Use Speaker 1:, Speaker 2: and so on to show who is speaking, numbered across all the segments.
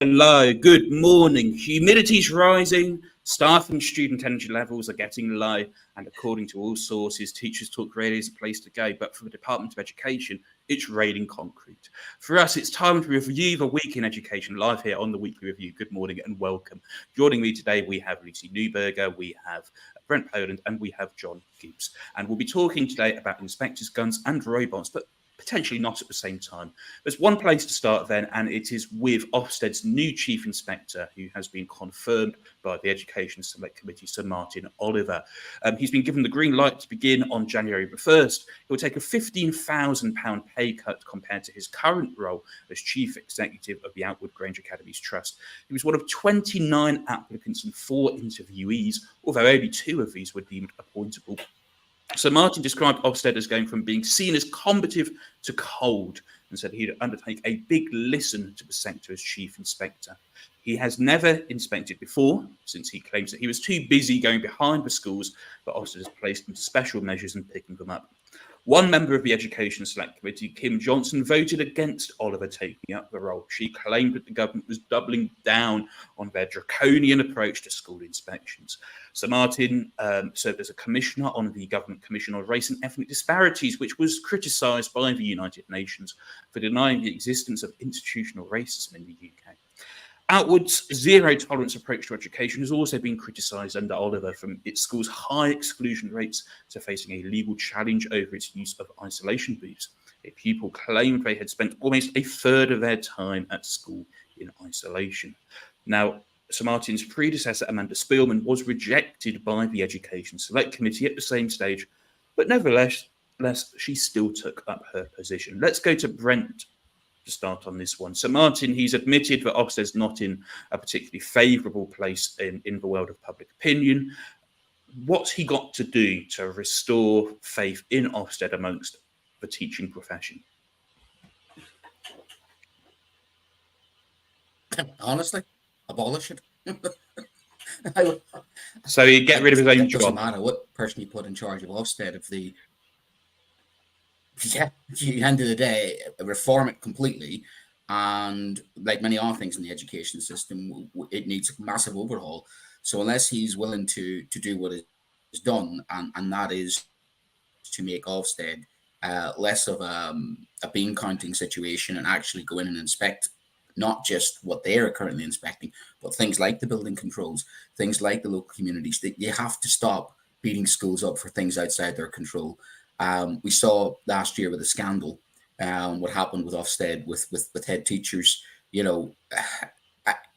Speaker 1: Hello, good morning. Humidity's rising, staff and student energy levels are getting low, and according to all sources, Teachers Talk Radio is a place to go. But for the Department of Education, it's raining concrete. For us, it's time to review the week in education live here on the Weekly Review. Good morning and welcome. Joining me today, we have Lucy Neuburger, we have Brent Poland, and we have John Gibbs. And we'll be talking today about inspectors, guns, and robots, but potentially not at the same time. There's one place to start then, and it is with Ofsted's new Chief Inspector, who has been confirmed by the Education Select Committee, Sir Martin Oliver. He's been given the green light to begin on January the 1st. He'll take a £15,000 pay cut compared to his current role as Chief Executive of the Outward Grange Academies Trust. He was one of 29 applicants and 4 interviewees, although only 2 of these were deemed appointable. So Martin described Ofsted as going from being seen as combative to cold, and said he'd undertake a big listen to the sector as Chief Inspector. He has never inspected before, since he claims that he was too busy going behind the schools, but Ofsted has placed him special measures and picking them up. One member of the Education Select Committee, Kim Johnson, voted against Oliver taking up the role. She claimed that the government was doubling down on their draconian approach to school inspections. Sir Martin served as a commissioner on the Government Commission on Race and Ethnic Disparities, which was criticised by the United Nations for denying the existence of institutional racism in the UK. Outward's zero-tolerance approach to education has also been criticised under Oliver, from its school's high exclusion rates to facing a legal challenge over its use of isolation booths. A pupil claimed they had spent almost a third of their time at school in isolation. Now, Sir Martin's predecessor, Amanda Spielman, was rejected by the Education Select Committee at the same stage, but nevertheless, she still took up her position. Let's go to Brent to start on this one. So Martin, he's admitted that Ofsted's not in a particularly favourable place in the world of public opinion. What's he got to do to restore faith in Ofsted amongst the teaching profession?
Speaker 2: Honestly, abolish it.
Speaker 1: So he'd get rid of his own job.
Speaker 2: It doesn't matter what person you put in charge of Ofsted. At the end of the day, reform it completely, and like many other things in the education system, it needs a massive overhaul. So unless he's willing to do what is done, and that is to make Ofsted less of a bean counting situation and actually go in and inspect not just what they are currently inspecting, but things like the building controls, things like the local communities. You have to stop beating schools up for things outside their control. We saw last year with the scandal, what happened with Ofsted with head teachers. You know,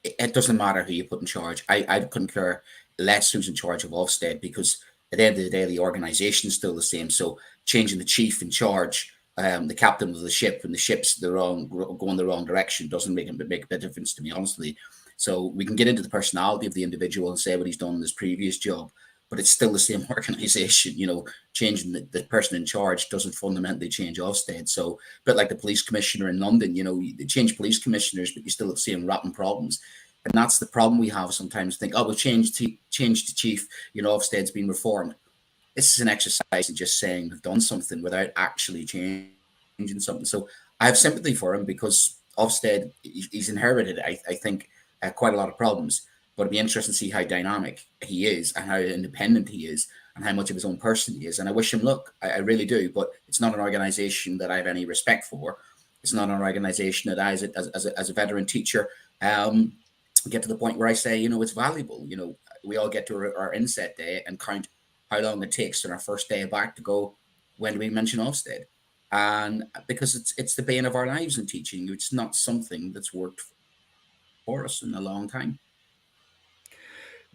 Speaker 2: it doesn't matter who you put in charge. I couldn't care less who's in charge of Ofsted, because at the end of the day, the organisation is still the same. So changing the chief in charge, the captain of the ship, and the ship's going the wrong direction, doesn't make a bit of difference, to me, honestly. So we can get into the personality of the individual and say what he's done in his previous job, but it's still the same organisation. You know, changing the person in charge doesn't fundamentally change Ofsted. So a bit like the police commissioner in London, you know, they change police commissioners, but you still have the same rotten problems. And that's the problem we have sometimes. Think, oh, we'll change the chief, you know, Ofsted's been reformed. This is an exercise in just saying we've done something without actually changing something. So I have sympathy for him, because Ofsted, he's inherited, I think, quite a lot of problems. But it'd be interesting to see how dynamic he is and how independent he is and how much of his own person he is. And I wish him luck. I really do. But it's not an organisation that I have any respect for. It's not an organisation that I, as a veteran teacher, get to the point where I say, you know, it's valuable. You know, we all get to our inset day and count how long it takes on our first day back to go, when do we mention Ofsted? And because it's the bane of our lives in teaching. It's not something that's worked for us in a long time.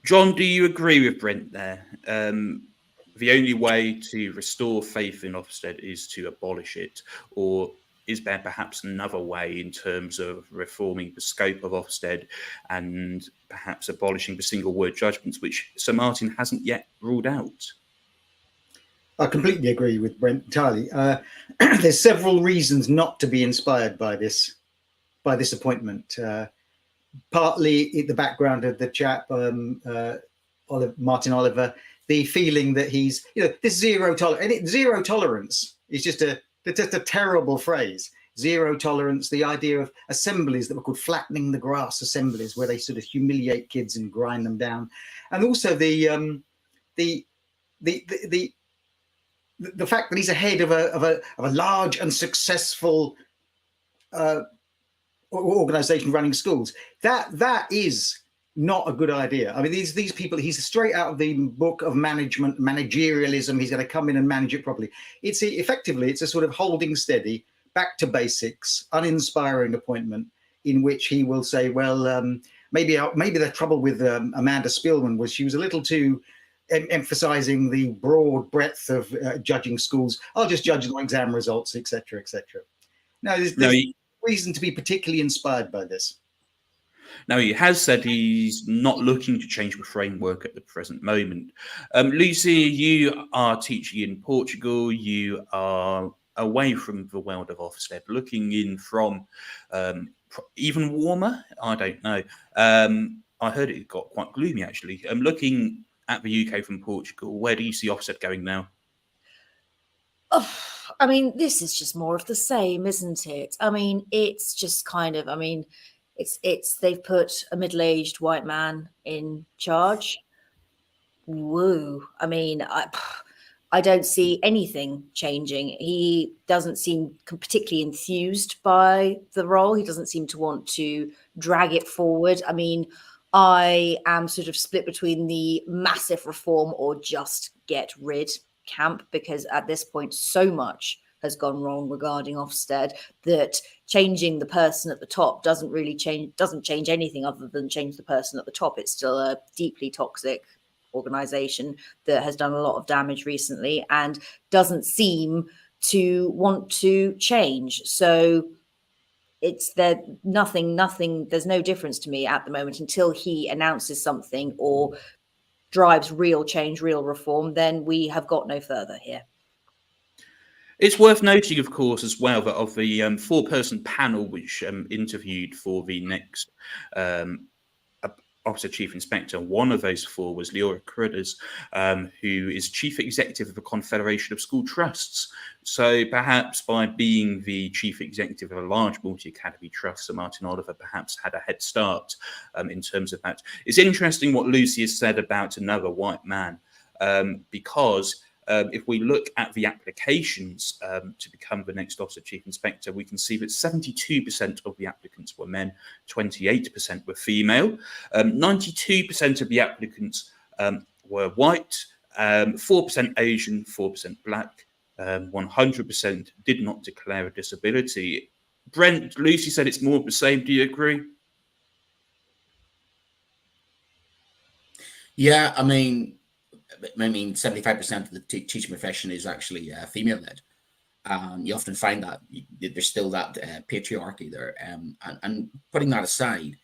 Speaker 1: John, do you agree with Brent there? The only way to restore faith in Ofsted is to abolish it, or is there perhaps another way in terms of reforming the scope of Ofsted and perhaps abolishing the single word judgments, which Sir Martin hasn't yet ruled out?
Speaker 3: I completely agree with Brent entirely. There's several reasons not to be inspired by this appointment. Partly the background of the chap, Martin Oliver, the feeling that he's, you know, this zero tolerance is just a terrible phrase. zero tolerance, the idea of assemblies that were called flattening the grass assemblies, where they sort of humiliate kids and grind them down, and also the fact that he's a head of a large and successful organization running schools. That is not a good idea. I mean, these people, he's straight out of the book of management, managerialism. He's going to come in and manage it properly. It's a sort of holding steady, back to basics, uninspiring appointment in which he will say, well, maybe the trouble with Amanda Spielman was she was a little too emphasizing the broad breadth of judging schools. I'll just judge on exam results, etc., etc. Now, there's reason to be particularly inspired by this.
Speaker 1: Now, he has said he's not looking to change the framework at the present moment. Lucy, you are teaching in Portugal. You are away from the world of Ofsted, looking in from even warmer. I don't know. I heard it got quite gloomy, actually. Looking at the UK from Portugal, where do you see Ofsted going now?
Speaker 4: Oh, I mean, this is just more of the same, isn't it? I mean, it's just kind of, I mean, it's they've put a middle-aged white man in charge. Woo. I mean, I don't see anything changing. He doesn't seem particularly enthused by the role. He doesn't seem to want to drag it forward. I mean, I am sort of split between the massive reform or just get rid camp, because at this point, so much has gone wrong regarding Ofsted that changing the person at the top doesn't change anything other than change the person at the top. It's still a deeply toxic organization that has done a lot of damage recently and doesn't seem to want to change. So it's nothing, there's no difference to me at the moment until he announces something or drives real change, real reform. Then we have got no further here.
Speaker 1: It's worth noting, of course, as well, that of the four-person panel which interviewed for the next Officer Chief Inspector, one of those four was Leora Critters, who is Chief Executive of the Confederation of School Trusts. So perhaps by being the Chief Executive of a large multi-academy trust, Sir Martin Oliver perhaps had a head start in terms of that. It's interesting what Lucy has said about another white man, because if we look at the applications to become the next Officer Chief Inspector, we can see that 72% of the applicants were men, 28% were female, 92% of the applicants were white, 4% Asian, 4% black, 100% did not declare a disability. Brent, Lucy said it's more of the same. Do you agree?
Speaker 2: Yeah, I mean, 75% of the teaching profession is actually female-led. You often find that there's still that patriarchy there. And putting that aside,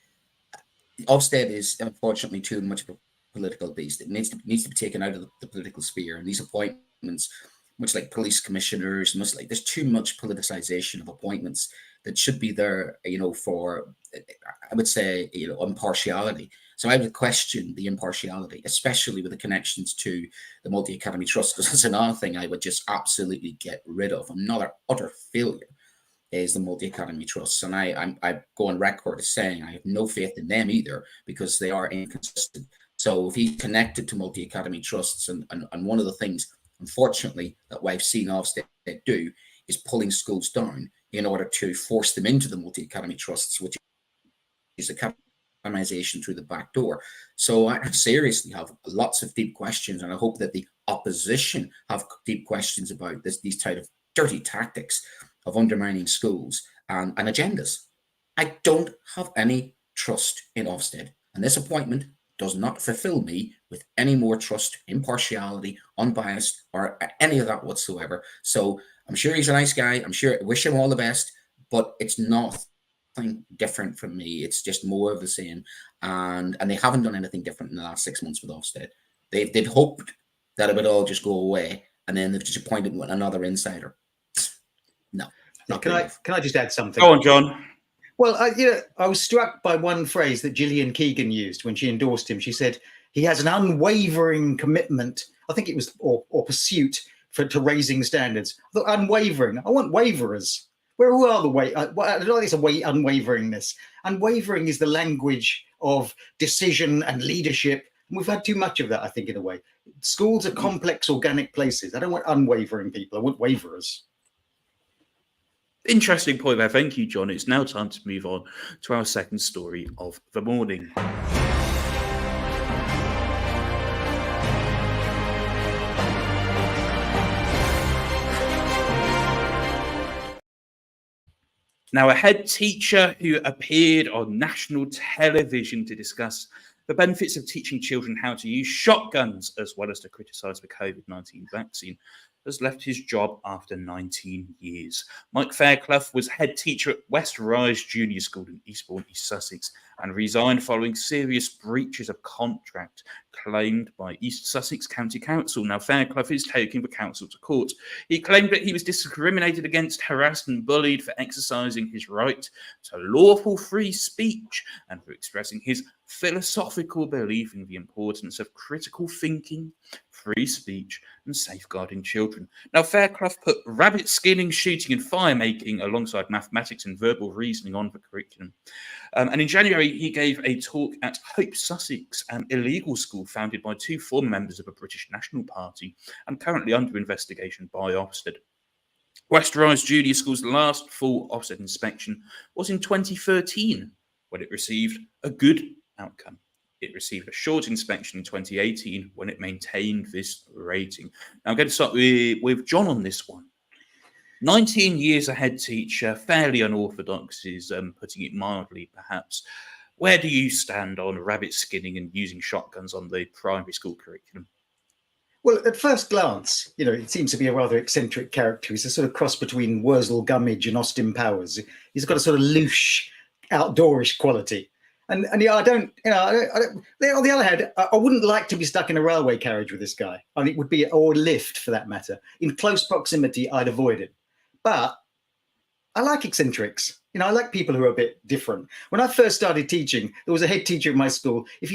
Speaker 2: Ofsted is unfortunately too much of a political beast. It needs to be taken out of the political sphere. And these appointments, much like police commissioners, there's too much politicization of appointments that should be there, for, I would say, impartiality. So I would question the impartiality, especially with the connections to the multi-academy trust, because that's another thing I would just absolutely get rid of. Another utter failure is the multi-academy trusts. And I go on record as saying I have no faith in them either, because they are inconsistent. So if he's connected to multi-academy trusts, and one of the things, unfortunately, that I've seen Ofsted do is pulling schools down in order to force them into the multi-academy trusts, which is a academization through the back door. So I seriously have lots of deep questions, and I hope that the opposition have deep questions about these type of dirty tactics of undermining schools and agendas. I don't have any trust in Ofsted, and this appointment does not fulfill me with any more trust, impartiality, unbiased, or any of that whatsoever. So I'm sure he's a nice guy. I'm sure I wish him all the best, but it's nothing different from me. It's just more of the same. And they haven't done anything different in the last 6 months with Ofsted. They'd hoped that it would all just go away, and then they've just appointed another insider. No.
Speaker 3: Can I just add something?
Speaker 1: Go on, John.
Speaker 3: Well, I was struck by one phrase that Gillian Keegan used when she endorsed him. She said he has an unwavering commitment, I think it was, or pursuit to raising standards. I thought, unwavering. I want waverers. who are the way? I don't know. It's unwaveringness. Unwavering is the language of decision and leadership. And we've had too much of that, I think, in a way. Schools are complex, organic places. I don't want unwavering people. I want waverers.
Speaker 1: Interesting point there. Thank you, John. It's now time to move on to our second story of the morning. Now, a head teacher who appeared on national television to discuss the benefits of teaching children how to use shotguns, as well as to criticise the COVID-19 vaccine, has left his job after 19 years. Mike Fairclough was head teacher at West Rise Junior School in Eastbourne, East Sussex, and resigned following serious breaches of contract claimed by East Sussex County Council. Now, Fairclough is taking the council to court. He claimed that he was discriminated against, harassed and bullied for exercising his right to lawful free speech and for expressing his philosophical belief in the importance of critical thinking, free speech and safeguarding children. Now, Fairclough put rabbit skinning, shooting and fire making alongside mathematics and verbal reasoning on the curriculum. And in January, he gave a talk at Hope Sussex, an illegal school founded by two former members of the British National Party and currently under investigation by Ofsted. West Rise Junior School's last full Ofsted inspection was in 2013, when it received a good outcome. It received a short inspection in 2018 when it maintained this rating. Now I'm going to start with John on this one. 19 years a head teacher, fairly unorthodox is putting it mildly, perhaps. Where do you stand on rabbit skinning and using shotguns on the primary school curriculum?
Speaker 3: Well, at first glance, it seems to be a rather eccentric character. He's a sort of cross between Wurzel Gummidge and Austin Powers. He's got a sort of louche, outdoorish quality. And yeah, I don't. On the other hand, I wouldn't like to be stuck in a railway carriage with this guy. I mean, it would be, or lift for that matter. In close proximity, I'd avoid it. But I like eccentrics. I like people who are a bit different. When I first started teaching, there was a head teacher at my school. If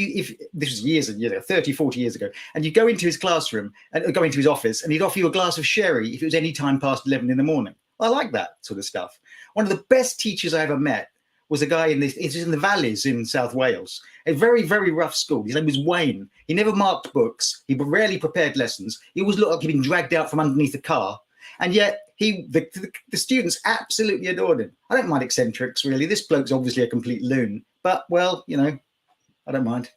Speaker 3: this was years and years ago, 30, 40 years ago, and you go into his classroom and go into his office, and he'd offer you a glass of sherry if it was any time past 11 in the morning. I like that sort of stuff. One of the best teachers I ever met was a guy it was in the valleys in South Wales, a very, very rough school. His name was Wayne. He never marked books. He rarely prepared lessons. He always looked like he'd been dragged out from underneath a car. And yet the students absolutely adored him. I don't mind eccentrics, really. This bloke's obviously a complete loon. But, well, I don't mind.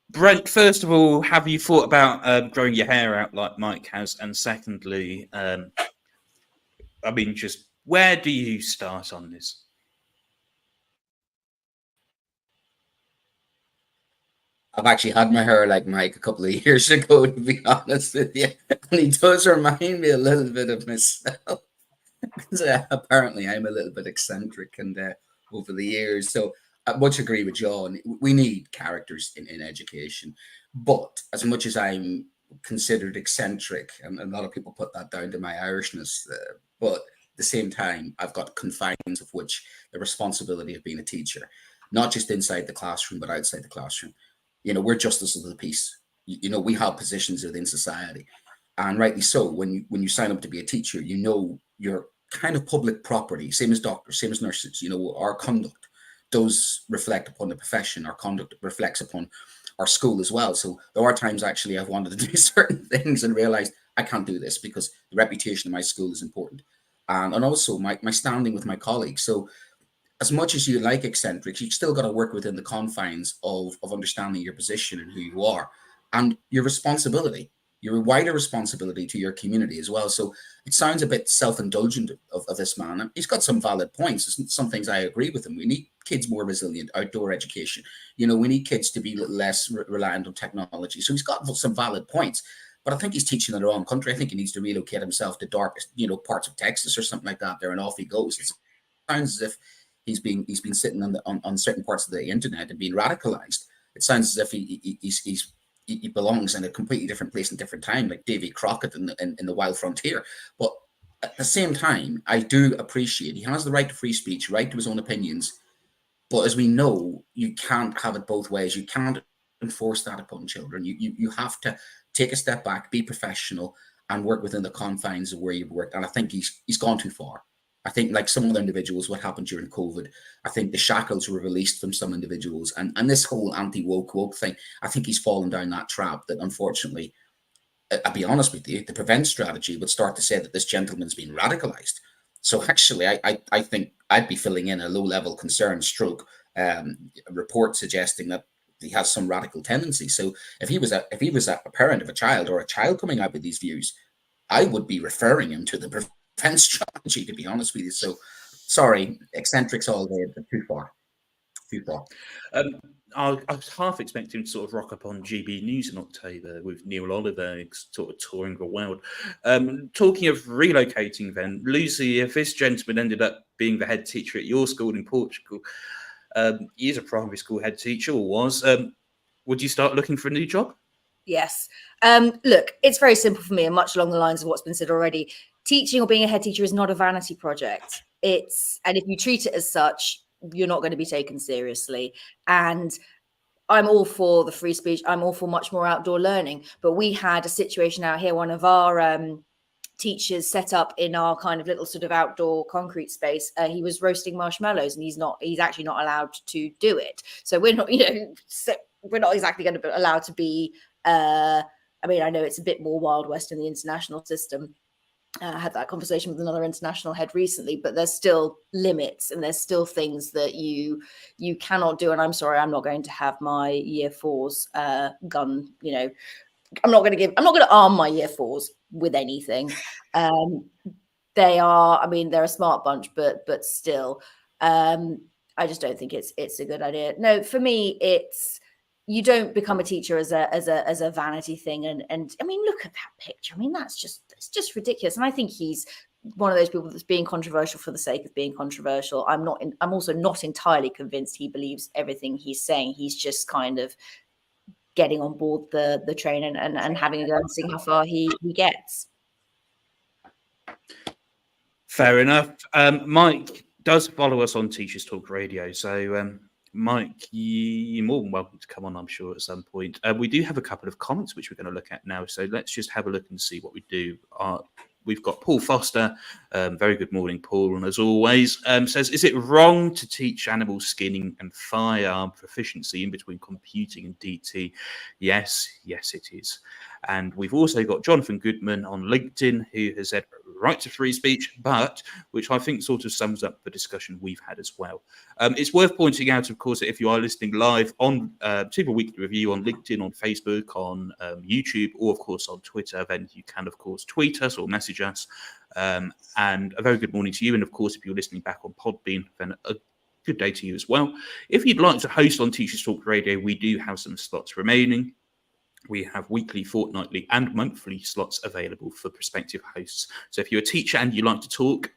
Speaker 1: Brent, first of all, have you thought about growing your hair out like Mike has? And secondly, just where do you start on this?
Speaker 2: I've actually had my hair like Mike a couple of years ago, to be honest with you. And he does remind me a little bit of myself. Because apparently I'm a little bit eccentric and over the years. So I much agree with John. We need characters in education. But as much as I'm considered eccentric, and a lot of people put that down to my Irishness, but at the same time, I've got confines of which the responsibility of being a teacher, not just inside the classroom, but outside the classroom. We're justices of the peace. We have positions within society, and rightly so. When you sign up to be a teacher, you're kind of public property, same as doctors, same as nurses. Our conduct does reflect upon the profession. Our conduct reflects upon our school as well. So there are times actually I've wanted to do certain things and realized I can't do this because the reputation of my school is important, and also my standing with my colleagues. So as much as you like eccentrics, you've still got to work within the confines of understanding your position and who you are and your responsibility, your wider responsibility to your community as well. So it sounds a bit self-indulgent of this man. He's got some valid points. Some things I agree with him. We need kids more resilient, outdoor education. We need kids to be a little less reliant on technology. So he's got some valid points. But I think he's teaching in the wrong country. I think he needs to relocate himself to darkest, parts of Texas or something like that there, and off he goes. It sounds as if he's been sitting on certain parts of the internet and being radicalized. It sounds as if he belongs in a completely different place and different time, like Davy Crockett in the Wild Frontier. But at the same time, I do appreciate he has the right to free speech, right to his own opinions. But as we know, you can't have it both ways. You can't enforce that upon children. You have to take a step back, be professional, and work within the confines of where you've worked. And I think he's gone too far. I think, like some other individuals, what happened during COVID, I think the shackles were released from some individuals, and this whole anti-woke thing, I think he's fallen down that trap that, unfortunately, I'll be honest with you, the prevent strategy would start to say that this gentleman's been radicalized. So actually, I think I'd be filling in a low-level concern stroke report suggesting that he has some radical tendency. So if he was a parent of a child, or a child coming out with these views, I would be referring him to the prevent strategy, to be honest with you. So sorry, eccentrics all day, but too far.
Speaker 1: I was half expecting to sort of rock up on GB News in October with Neil Oliver sort of touring the world. Talking of relocating then, Lucy, if this gentleman ended up being the head teacher at your school in Portugal, he is a primary school head teacher, or was, would you start looking for a new job?
Speaker 4: Yes. Look, it's very simple for me, and much along the lines of what's been said already. Teaching or being a head teacher is not a vanity project. And if you treat it as such, you're not going to be taken seriously. And I'm all for the free speech. I'm all for much more outdoor learning. But we had a situation out here. One of our teachers set up in our kind of little sort of outdoor concrete space. He was roasting marshmallows, and he's actually not allowed to do it. So we're not, we're not exactly going to be allowed to be. I mean, I know it's a bit more Wild West in the international system. I had that conversation with another international head recently, but there's still limits, and there's still things that you cannot do. And I'm sorry, I'm not going to have my year fours gun. I'm not going to arm my year fours with anything. They're a smart bunch, but still, I just don't think it's a good idea. No, for me, you don't become a teacher as a vanity thing. And I mean, look at that picture. I mean, it's just ridiculous. And I think he's one of those people that's being controversial for the sake of being controversial. I'm also not entirely convinced he believes everything he's saying. He's just kind of getting on board the train and having a go and seeing how far he gets.
Speaker 1: Fair enough. Mike does follow us on Teachers Talk Radio. So, Mike, you're more than welcome to come on, I'm sure, at some point. We do have a couple of comments which we're going to look at now. So let's just have a look and see what we do. We've got Paul Foster. Very good morning, Paul. And as always, says, is it wrong to teach animal skinning and firearm proficiency in between computing and DT? Yes, it is. And we've also got Jonathan Goodman on LinkedIn, who has said, right to free speech, but, which I think sort of sums up the discussion we've had as well. It's worth pointing out, of course, that if you are listening live on Super Weekly Review on LinkedIn, on Facebook, on YouTube, or of course on Twitter, then you can, of course, tweet us or message us. And a very good morning to you. And of course, if you're listening back on Podbean, then a good day to you as well. If you'd like to host on Teachers Talk Radio, we do have some slots remaining. We have weekly, fortnightly, and monthly slots available for prospective hosts. So if you're a teacher and you like to talk,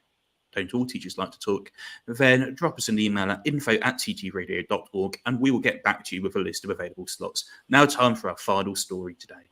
Speaker 1: don't all teachers like to talk, then drop us an email at info@ttradio.org and we will get back to you with a list of available slots. Now time for our final story today.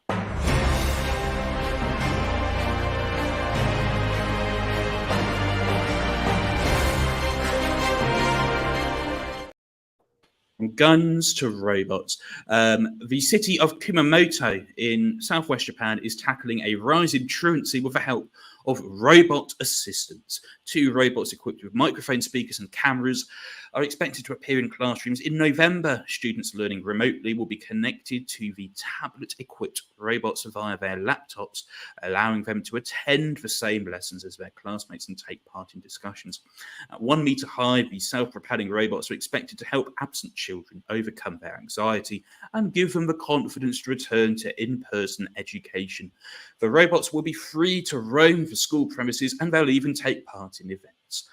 Speaker 1: From guns to robots. The city of Kumamoto in southwest Japan is tackling a rise in truancy with the help of robot assistants. 2 robots equipped with microphone speakers and cameras are expected to appear in classrooms in November. Students learning remotely will be connected to the tablet-equipped robots via their laptops, allowing them to attend the same lessons as their classmates and take part in discussions. At 1 meter high, the self-propelling robots are expected to help absent children overcome their anxiety and give them the confidence to return to in-person education. The robots will be free to roam the school premises and they'll even take part in events.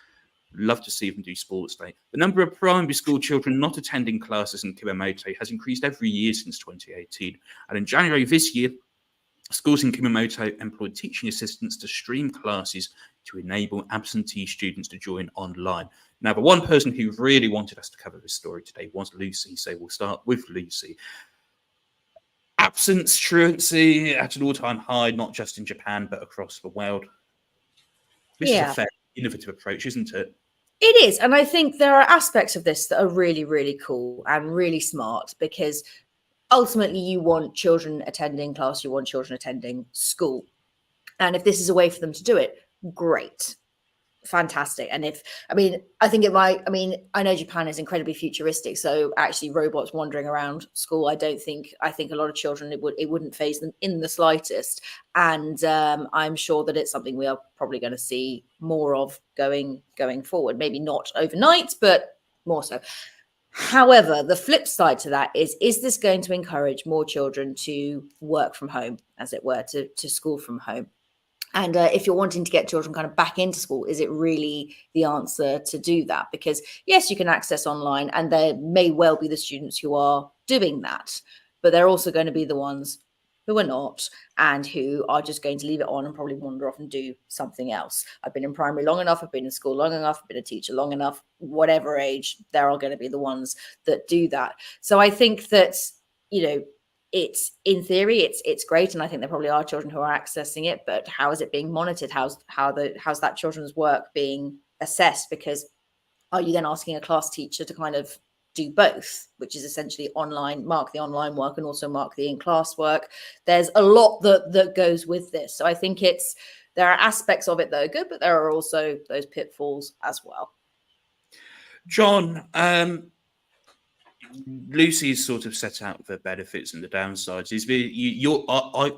Speaker 1: Love to see them do sports day. The number of primary school children not attending classes in Kumamoto has increased every year since 2018. And in January this year, schools in Kumamoto employed teaching assistants to stream classes to enable absentee students to join online. Now, the one person who really wanted us to cover this story today was Lucy. So we'll start with Lucy. Absence truancy at an all-time high, not just in Japan, but across the world. This is a fairly innovative approach, isn't it?
Speaker 4: It is. And I think there are aspects of this that are really, really cool and really smart, because ultimately you want children attending class, you want children attending school. And if this is a way for them to do it, great. Fantastic. And I think it might, I know Japan is incredibly futuristic, so actually robots wandering around school, I think a lot of children, it wouldn't faze them in the slightest. And I'm sure that it's something we are probably going to see more of going forward. Maybe not overnight, but more so. However, the flip side to that is this going to encourage more children to work from home, as it were, to school from home? And if you're wanting to get children kind of back into school, is it really the answer to do that? Because yes, you can access online, and there may well be the students who are doing that, but they're also going to be the ones who are not, and who are just going to leave it on and probably wander off and do something else. I've been in primary long enough, I've been in school long enough, I've been a teacher long enough, whatever age, there are going to be the ones that do that. So I think that, it's, in theory, it's great, and I think there probably are children who are accessing it, but how is it being monitored? How's that children's work being assessed? Because are you then asking a class teacher to kind of do both, which is essentially mark the online work and also mark the in-class work? There's a lot that goes with this. So I think there are aspects of it that are good, but there are also those pitfalls as well.
Speaker 1: John, Lucy's sort of set out the benefits and the downsides.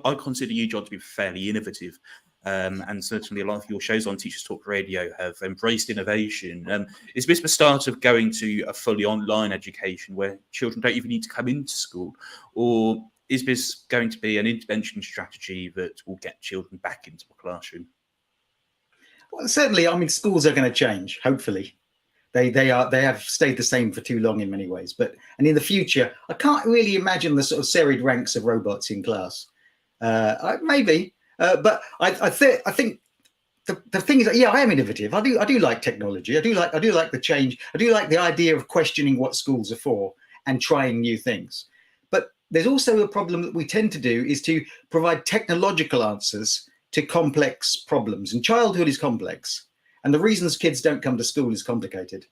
Speaker 1: I consider you, John, to be fairly innovative, and certainly a lot of your shows on Teachers Talk Radio have embraced innovation. Is this the start of going to a fully online education where children don't even need to come into school, or is this going to be an intervention strategy that will get children back into the classroom?
Speaker 3: Well, certainly, schools are going to change, hopefully. They have stayed the same for too long in many ways, and in the future, I can't really imagine the sort of serried ranks of robots in class. Maybe, but I think the thing is, I am innovative. I do like technology. I do like the change. I do like the idea of questioning what schools are for and trying new things. But there's also a problem that we tend to do is to provide technological answers to complex problems, and childhood is complex. And the reasons kids don't come to school is complicated.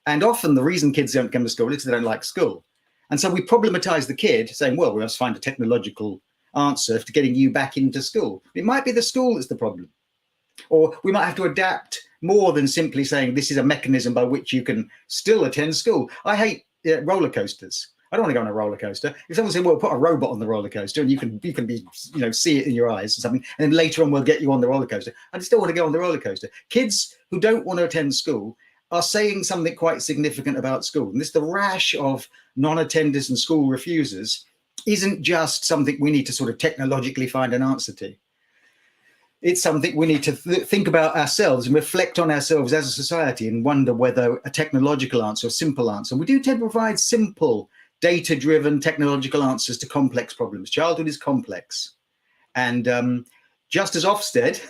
Speaker 3: And often the reason kids don't come to school is because they don't like school. And so we problematize the kid, saying, well, we must find a technological answer to getting you back into school. It might be the school that's the problem. Or we might have to adapt more than simply saying this is a mechanism by which you can still attend school. I hate roller coasters. I don't want to go on a roller coaster. If someone said, well, put a robot on the roller coaster and you can be, see it in your eyes or something, and then later on we'll get you on the roller coaster. I just don't want to go on the roller coaster. Kids who don't want to attend school are saying something quite significant about school. And the rash of non-attenders and school refusers isn't just something we need to sort of technologically find an answer to. It's something we need to think about ourselves and reflect on ourselves as a society and wonder whether a technological answer, a simple answer. We do tend to provide simple, data-driven technological answers to complex problems. Childhood is complex. And Justice Ofsted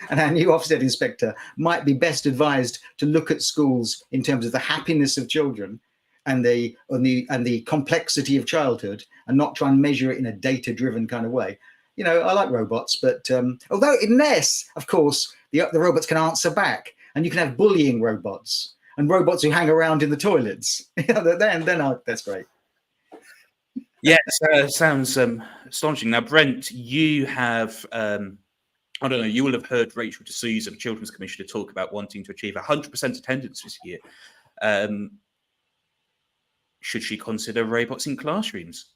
Speaker 3: and our new Ofsted inspector might be best advised to look at schools in terms of the happiness of children and the complexity of childhood, and not try and measure it in a data-driven kind of way. I like robots, but although unless, of course, the robots can answer back, and you can have bullying robots and robots who hang around in the toilets, then that's great.
Speaker 1: Yeah, sounds astonishing. Now, Brent, you have, I don't know, you will have heard Rachel D'Souza, the Children's Commissioner, talk about wanting to achieve 100% attendance this year. Should she consider robots in classrooms?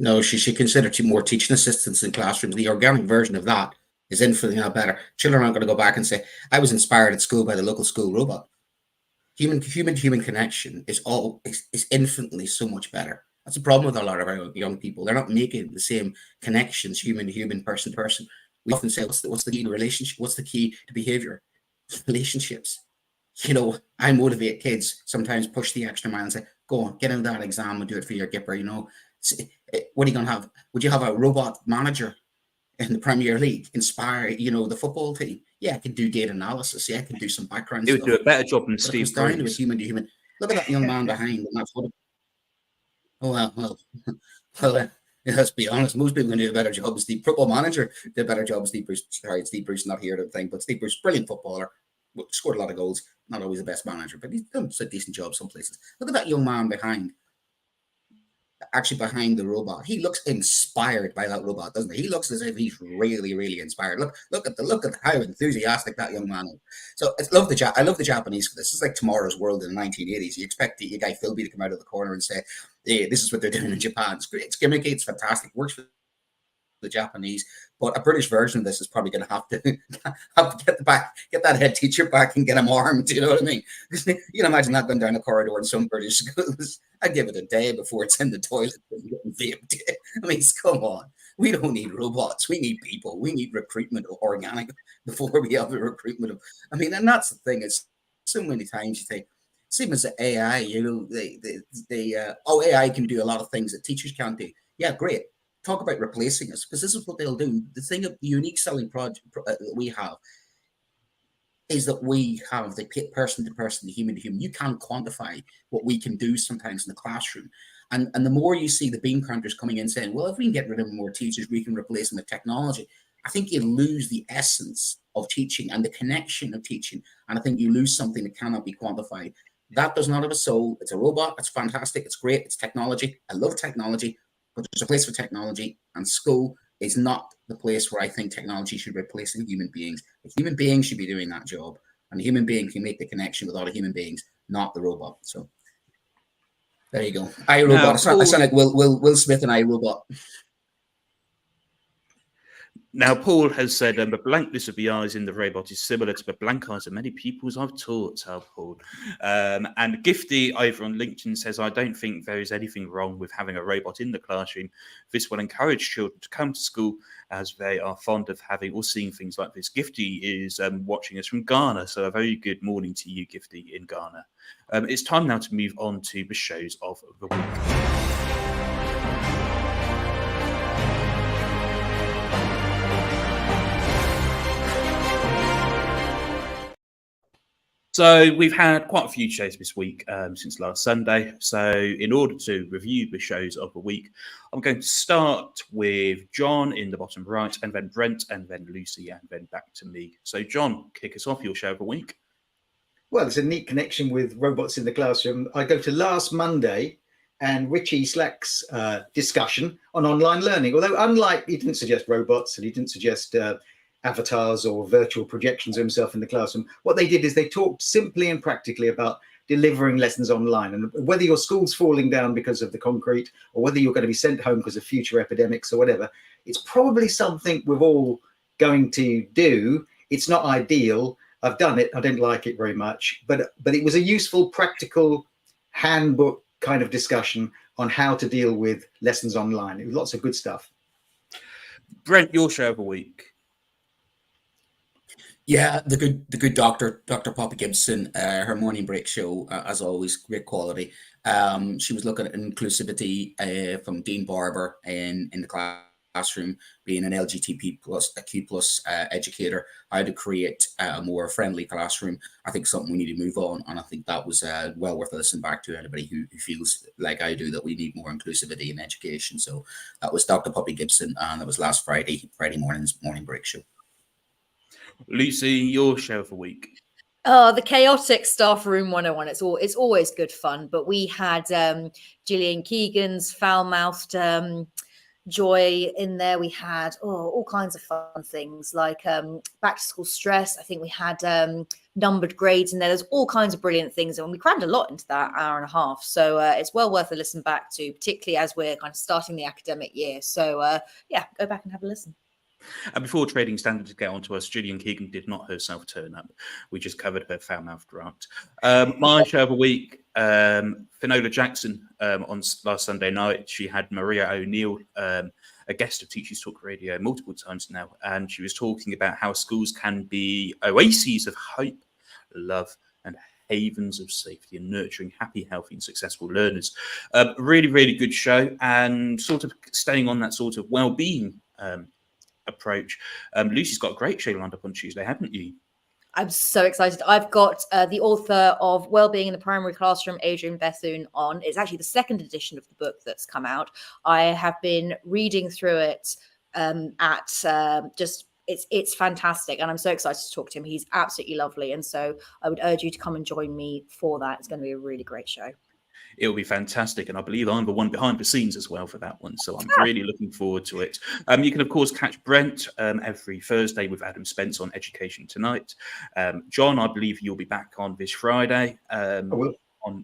Speaker 2: No, she should consider more teaching assistants in classrooms. The organic version of that is infinitely not better. Children aren't going to go back and say, I was inspired at school by the local school robot. Human connection is infinitely so much better. That's the problem with a lot of our young people. They're not making the same connections, human to human, person to person. We often say, what's the key to relationship? What's the key to behavior? Relationships. I motivate kids, sometimes push the extra mile and say, go on, get into that exam and do it for your Gipper. What are you going to have? Would you have a robot manager in the Premier League inspire, the football team? Yeah, I can do data analysis. Yeah, I can do some background
Speaker 1: It
Speaker 2: stuff.
Speaker 1: would do a better job than Steve
Speaker 2: Bruce. With human to human. Look at that young man behind in that photo. Oh, well, let's be honest. Most people can do a better job. Steve, football manager, did a better job. Steve Bruce. Sorry, Steve Bruce not here to think, but Steve Bruce, brilliant footballer, scored a lot of goals. Not always the best manager, but he's done a decent job some places. Look at that young man behind. actually behind the robot. He looks inspired by that robot, doesn't he? He looks as if he's really, really inspired. Look at how enthusiastic that young man is. So I love the Japanese for this. It's like Tomorrow's World in the 1980s. You expect the guy Philby to come out of the corner and say, "Hey, this is what they're doing in Japan." It's great. It's gimmicky. It's fantastic. Works for the Japanese, but a British version of this is probably going to have to get that head teacher back and get him armed. You know what I mean? Because you can imagine that going down a corridor in some British schools. I'd give it a day before it's in the toilet and getting vaped. I mean, come on. We don't need robots. We need people. We need recruitment of organic before we have the recruitment of. I mean, and that's the thing. It's so many times you think, same as the AI. You know, AI can do a lot of things that teachers can't do. Yeah, great. Talk about replacing us, because this is what they'll do. The unique selling project that we have is that we have the person to person, the human to human. You can't quantify what we can do sometimes in the classroom. And the more you see the bean counters coming in saying, well, if we can get rid of more teachers, we can replace them with technology. I think you lose the essence of teaching and the connection of teaching. And I think you lose something that cannot be quantified. That does not have a soul. It's a robot. It's fantastic. It's great. It's technology. I love technology. But there's a place for technology, and school is not the place where I think technology should replace human beings. The human beings should be doing that job, and the human being can make the connection with other human beings, not the robot. So there you go. iRobot. I sound like Will Smith and iRobot.
Speaker 1: Now, Paul has said, the blankness of the eyes in the robot is similar to the blank eyes of many pupils I've taught, Paul. And Gifty over on LinkedIn says, I don't think there is anything wrong with having a robot in the classroom. This will encourage children to come to school as they are fond of having or seeing things like this. Gifty is watching us from Ghana, so a very good morning to you, Gifty, in Ghana. It's time now to move on to the shows of the week. So we've had quite a few shows this week since last Sunday. So in order to review the shows of the week, I'm going to start with John in the bottom right, and then Brent, and then Lucy, and then back to me. So John, kick us off, your show of the week.
Speaker 3: Well, there's a neat connection with robots in the classroom. I go to last Monday and Richie Slack's discussion on online learning. Although unlike, he didn't suggest robots and he didn't suggest avatars or virtual projections of himself in the classroom. What they did is they talked simply and practically about delivering lessons online, and whether your school's falling down because of the concrete or whether you're going to be sent home because of future epidemics or whatever, it's probably something we're all going to do. It's not ideal. I've done it. I don't like it very much, but it was a useful, practical handbook kind of discussion on how to deal with lessons online. It was lots of good stuff.
Speaker 1: Brent, your show of the week.
Speaker 2: Yeah, the good Dr. Poppy Gibson, her morning break show, as always, great quality. She was looking at inclusivity from Dean Barber in the classroom, being an LGBTQ plus educator, how to create a more friendly classroom. I think something we need to move on, and I think that was well worth listening back to anybody who feels like I do that we need more inclusivity in education. So that was Dr. Poppy Gibson, and that was last Friday morning's morning break show.
Speaker 1: Lucy, your show of the week.
Speaker 4: Oh, the chaotic staff room 101. It's always good fun. But we had Gillian Keegan's foul-mouthed joy in there. We had all kinds of fun things like back to school stress. I think we had numbered grades in there. There's all kinds of brilliant things, and we crammed a lot into that hour and a half. So it's well worth a listen back to, particularly as we're kind of starting the academic year. So yeah, go back and have a listen.
Speaker 1: And before Trading Standards get onto us, Gillian Keegan did not herself turn up. We just covered her foul-mouthed rant. My show of the week, Finola Jackson on last Sunday night. She had Maria O'Neill, a guest of Teachers Talk Radio multiple times now, and she was talking about how schools can be oases of hope, love, and havens of safety and nurturing happy, healthy, and successful learners. Really, really good show, and sort of staying on that sort of well-being approach. Lucy's got a great show lined up on Tuesday, haven't you?
Speaker 4: I'm so excited. I've got the author of Wellbeing in the Primary Classroom, Adrian Bethune, on. It's actually the second edition of the book that's come out. I have been reading through it it's fantastic, and I'm so excited to talk to him. He's absolutely lovely, and so I would urge you to come and join me for that. It's going to be a really great show.
Speaker 1: It'll be fantastic. And I believe I'm the one behind the scenes as well for that one. So I'm really looking forward to it. You can, of course, catch Brent every Thursday with Adam Spence on Education Tonight. John, I believe you'll be back on this Friday.
Speaker 3: I will.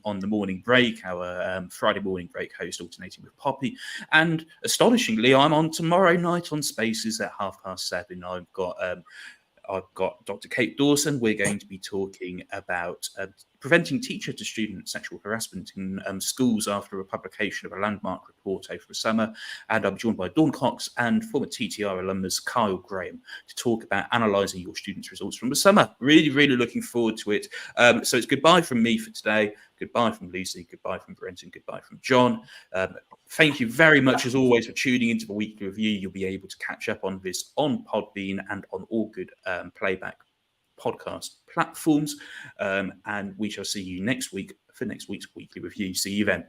Speaker 1: On the morning break, our Friday morning break host alternating with Poppy. And astonishingly, I'm on tomorrow night on Spaces at 7:30. I've got Dr. Kate Dawson. We're going to be talking about preventing teacher-to-student sexual harassment in schools after a publication of a landmark report over the summer. And I'm joined by Dawn Cox and former TTR alumnus Kyle Graham to talk about analysing your students' results from the summer. Really, really looking forward to it. So it's goodbye from me for today. Goodbye from Lucy. Goodbye from Brent. And goodbye from John. Thank you very much, as always, for tuning into the weekly review. You'll be able to catch up on this on Podbean and on all good playback podcast platforms. And we shall see you next week for next week's weekly review. See you then.